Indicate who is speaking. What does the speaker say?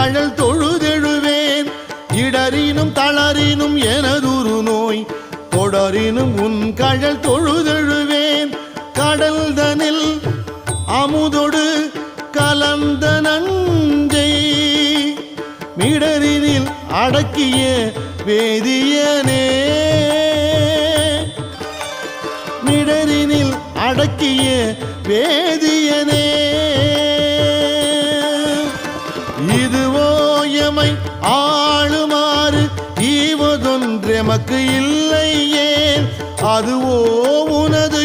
Speaker 1: கழல் தொழுதெழுவேன். இடரினும் தளரினும் எனதுரு நோய் தொடரினும் உன் கழல் தொழுதெழுவேன். கடல் தனில் அமுதொடு கலந்த நஞ்சை மிடரினில் அடக்கிய வேதியனே. மிடரினில் அடக்கிய வேதியனே. இதுவோ எமை ஆளுமாறு ஈவதொன்றெமக்கு இல்லையே. அதுவோ உனது